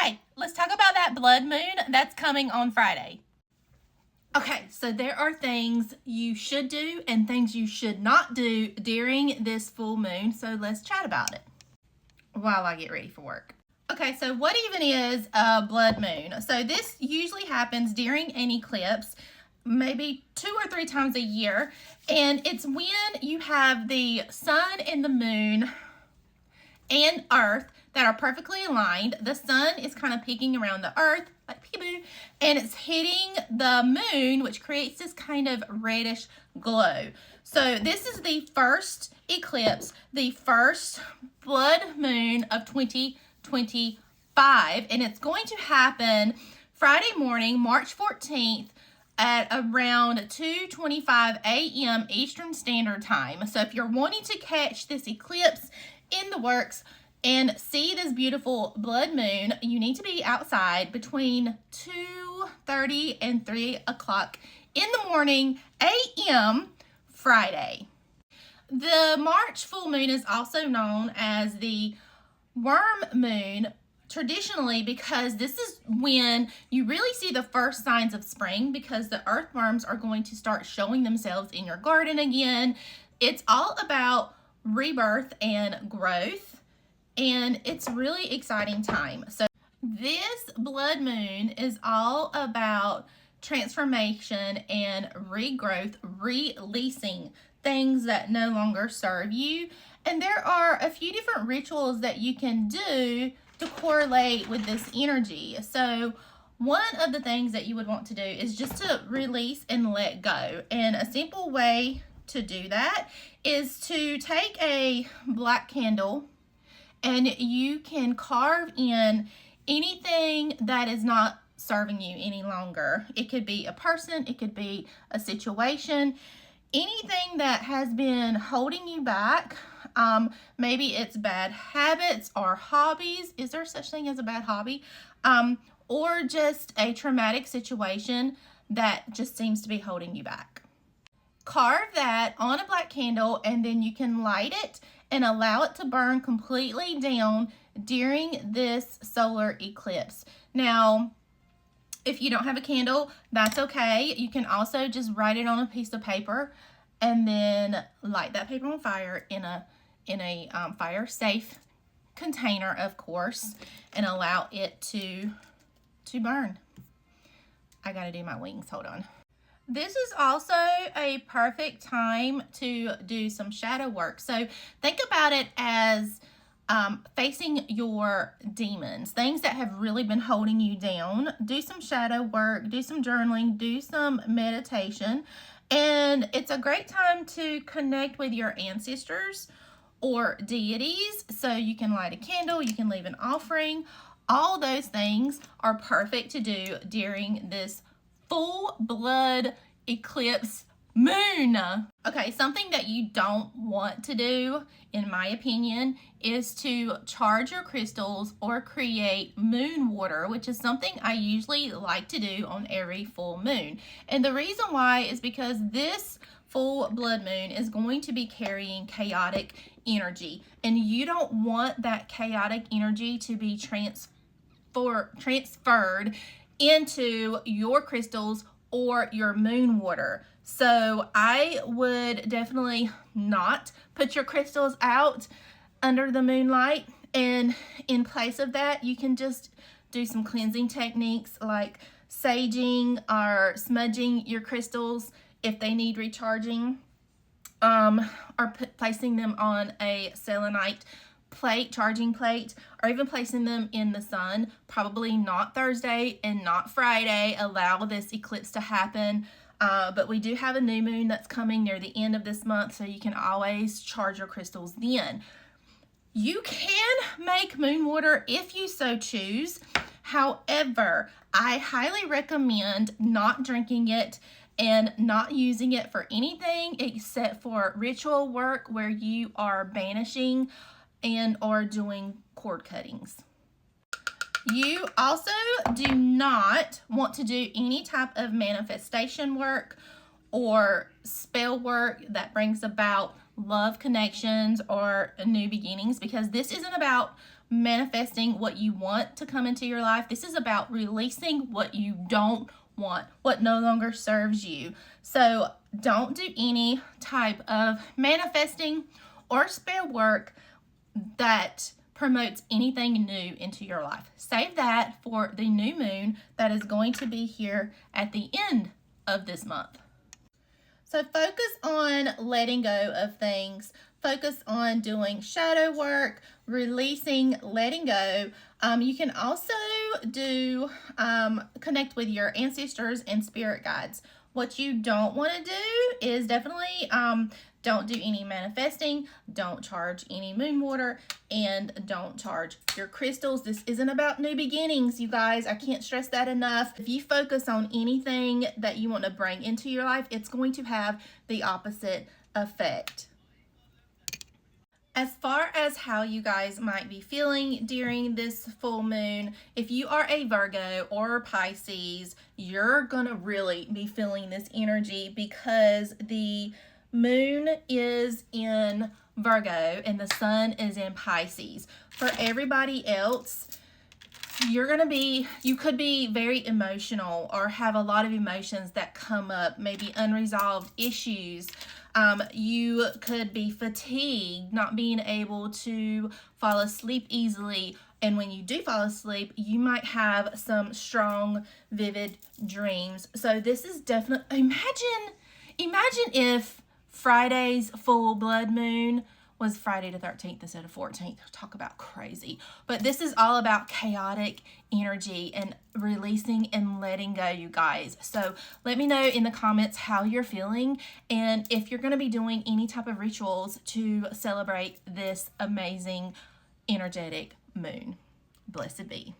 Okay, let's talk about that blood moon that's coming on Friday. Okay, so there are things you should do and things you should not do during this full moon. So let's chat about it while I get ready for work. Okay, so what even is a blood moon? So this usually happens during an eclipse, maybe 2 or 3 times a year. And it's when you have the sun and the moon and earth that are perfectly aligned. The sun is kind of peeking around the earth like peekaboo, and it's hitting the moon, which creates this kind of reddish glow. So this is the first eclipse, the first blood moon of 2025, and it's going to happen Friday morning, March 14th at around 2:25 a.m. Eastern Standard Time. So if you're wanting to catch this eclipse in the works and see this beautiful blood moon, you need to be outside between 2:30 and 3 o'clock in the morning a.m. Friday. The March full moon is also known as the worm moon traditionally because this is when you really see the first signs of spring, because the earthworms are going to start showing themselves in your garden again. It's all about rebirth and growth, and it's really exciting time. So this blood moon is all about transformation and regrowth, releasing things that no longer serve you. And there are a few different rituals that you can do to correlate with this energy. So one of the things that you would want to do is just to release and let go. And a simple way to do that is to take a black candle, and you can carve in anything that is not serving you any longer. It could be a person, it could be a situation, anything that has been holding you back. Maybe it's bad habits or hobbies. Is there such thing as a bad hobby? Or just a traumatic situation that just seems to be holding you back. Carve that on a black candle, and then you can light it and allow it to burn completely down during this solar eclipse. Now, if you don't have a candle, that's okay. You can also just write it on a piece of paper and then light that paper on fire in a fire safe container, of course, and allow it to burn. I gotta do my wings, hold on. This is also a perfect time to do some shadow work. So think about it as facing your demons, things that have really been holding you down. Do some shadow work, do some journaling, do some meditation. And it's a great time to connect with your ancestors or deities. So you can light a candle, you can leave an offering. All those things are perfect to do during this full blood eclipse moon. Okay, something that you don't want to do, in my opinion, is to charge your crystals or create moon water, which is something I usually like to do on every full moon. And the reason why is because this full blood moon is going to be carrying chaotic energy, and you don't want that chaotic energy to be transferred into your crystals or your moon water. So I would definitely not put your crystals out under the moonlight, and in place of that, you can just do some cleansing techniques like saging or smudging your crystals if they need recharging, or placing them on a selenite plate, charging plate, or even placing them in the sun. Probably not Thursday and not Friday. Allow this eclipse to happen. But we do have a new moon that's coming near the end of this month, so you can always charge your crystals then. You can make moon water if you so choose. However, I highly recommend not drinking it and not using it for anything except for ritual work where you are banishing and or doing cord cuttings. You also do not want to do any type of manifestation work or spell work that brings about love connections or new beginnings, because this isn't about manifesting what you want to come into your life. This is about releasing what you don't want, what no longer serves you. So don't do any type of manifesting or spell work that promotes anything new into your life. Save that for the new moon that is going to be here at the end of this month. So focus on letting go of things. Focus on doing shadow work, releasing, letting go. You can also do connect with your ancestors and spirit guides. What you don't want to do is definitely don't do any manifesting, don't charge any moon water, and don't charge your crystals. This isn't about new beginnings, you guys. I can't stress that enough. If you focus on anything that you want to bring into your life, it's going to have the opposite effect. As far as how you guys might be feeling during this full moon, if you are a Virgo or Pisces, you're gonna really be feeling this energy because the moon is in Virgo and the sun is in Pisces. For everybody else, you could be very emotional or have a lot of emotions that come up, maybe unresolved issues. You could be fatigued, not being able to fall asleep easily. And when you do fall asleep, you might have some strong, vivid dreams. So this is definitely, imagine if Friday's full blood moon was Friday the 13th instead of 14th. Talk about crazy. But this is all about chaotic energy and releasing and letting go, you guys. So let me know in the comments how you're feeling and if you're going to be doing any type of rituals to celebrate this amazing energetic moon. Blessed be.